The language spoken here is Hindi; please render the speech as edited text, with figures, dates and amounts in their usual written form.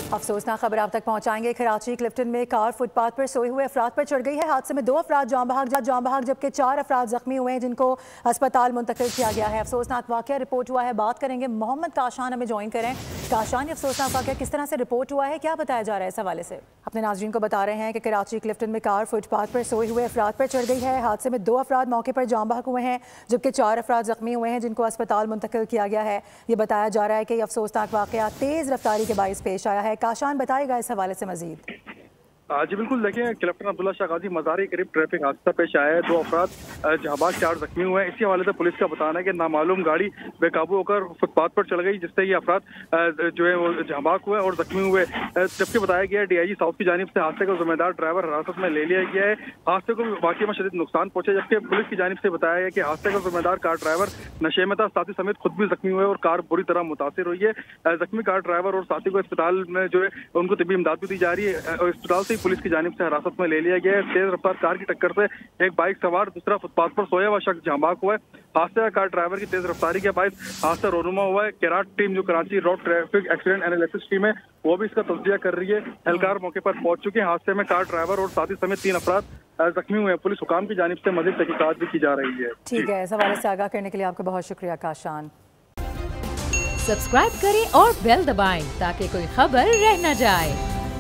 अफसोसनाक खबर आप तक पहुंचाएंगे। कराची क्लिफ्टन में कार फुटपाथ पर सोए हुए अफराद पर चढ़ गई है। हादसे में 2 अफराद जान बहक जबकि 4 अफराद जख्मी हुए हैं जिनको अस्पताल मुंतकिल किया गया है। अफसोसनाक वाकया रिपोर्ट हुआ है, बात करेंगे। मोहम्मद काशान हमें ज्वाइन करें। काशान, ये अफसोसनाक वाकया किस तरह से रिपोर्ट हुआ है, क्या बताया जा रहा है इस हवाले से? अपने नाज़रीन को बता रहे हैं कि कराची क्लिफ्टन में कार फुटपाथ पर सोए हुए अफराद पर चढ़ गई है। हादसे में 2 अफराद मौके पर जान बहक हुए हैं जबकि 4 अफराद जख्मी हुए हैं जिनको अस्पताल मुंतकिल किया गया है। ये बताया जा रहा है कि यह अफसोसनाक वाकया तेज़ रफ्तारी के बाइस पेश आया है। काशान बताएगा इस हवाले से मजीद। जी बिल्कुल, देखिए क्लिफ्टन अब्दुल्ला शाह गाजी मज़ार के करीब ट्रैफिक हादसा पेश आया है। 2 अफराद जहां 4 जख्मी हुए हैं। इसी हवाले से पुलिस का बताना है कि नामालूम गाड़ी बेकाबू होकर फुटपाथ पर चढ़ गई जिससे ये अफराद जो है वो जहां हुए और जख्मी हुए। जबकि बताया गया है डीआईजी साउथ की जानिब से हादसे का जिम्मेदार ड्राइवर हिरासत में ले लिया गया है। हादसे को वाकई में शदीद नुकसान पहुंचे, जबकि पुलिस की जानिब से बताया गया कि हादसे का जिम्मेदार कार ड्राइवर नशे में था, साथी समेत खुद भी जख्मी हुए और कार बुरी तरह मुतासिर हुई है। जख्मी कार ड्राइवर और साथी को अस्पताल में जो है उनको तबी इमदाद भी दी जा रही है और अस्पताल से पुलिस की जानिब से हिरासत में ले लिया गया है। तेज रफ्तार कार की टक्कर से एक बाइक सवार दूसरा फुटपाथ पर सोया हुआ शख्स जहां हुआ है। हादसे का कार ड्राइवर की तेज रफ्तारी के बायस हादसा रोनुमा हुआ है। केराट टीम जो Karachi road traffic accident analysis team है वो भी इसका तज्जिया कर रही है। एहलकार मौके पर पहुंच चुके हैं। हादसे में कार ड्राइवर और साथी समेत 3 अफराद जख्मी हुए हैं। पुलिस हुकाम की जानिब से मजीद तहकीकात भी की जा रही है। ठीक है, इस हवाले से आगाह करने के लिए आपका बहुत शुक्रिया काशान। सब्सक्राइब करें और बेल दबाएं ताकि कोई खबर रह न जाए।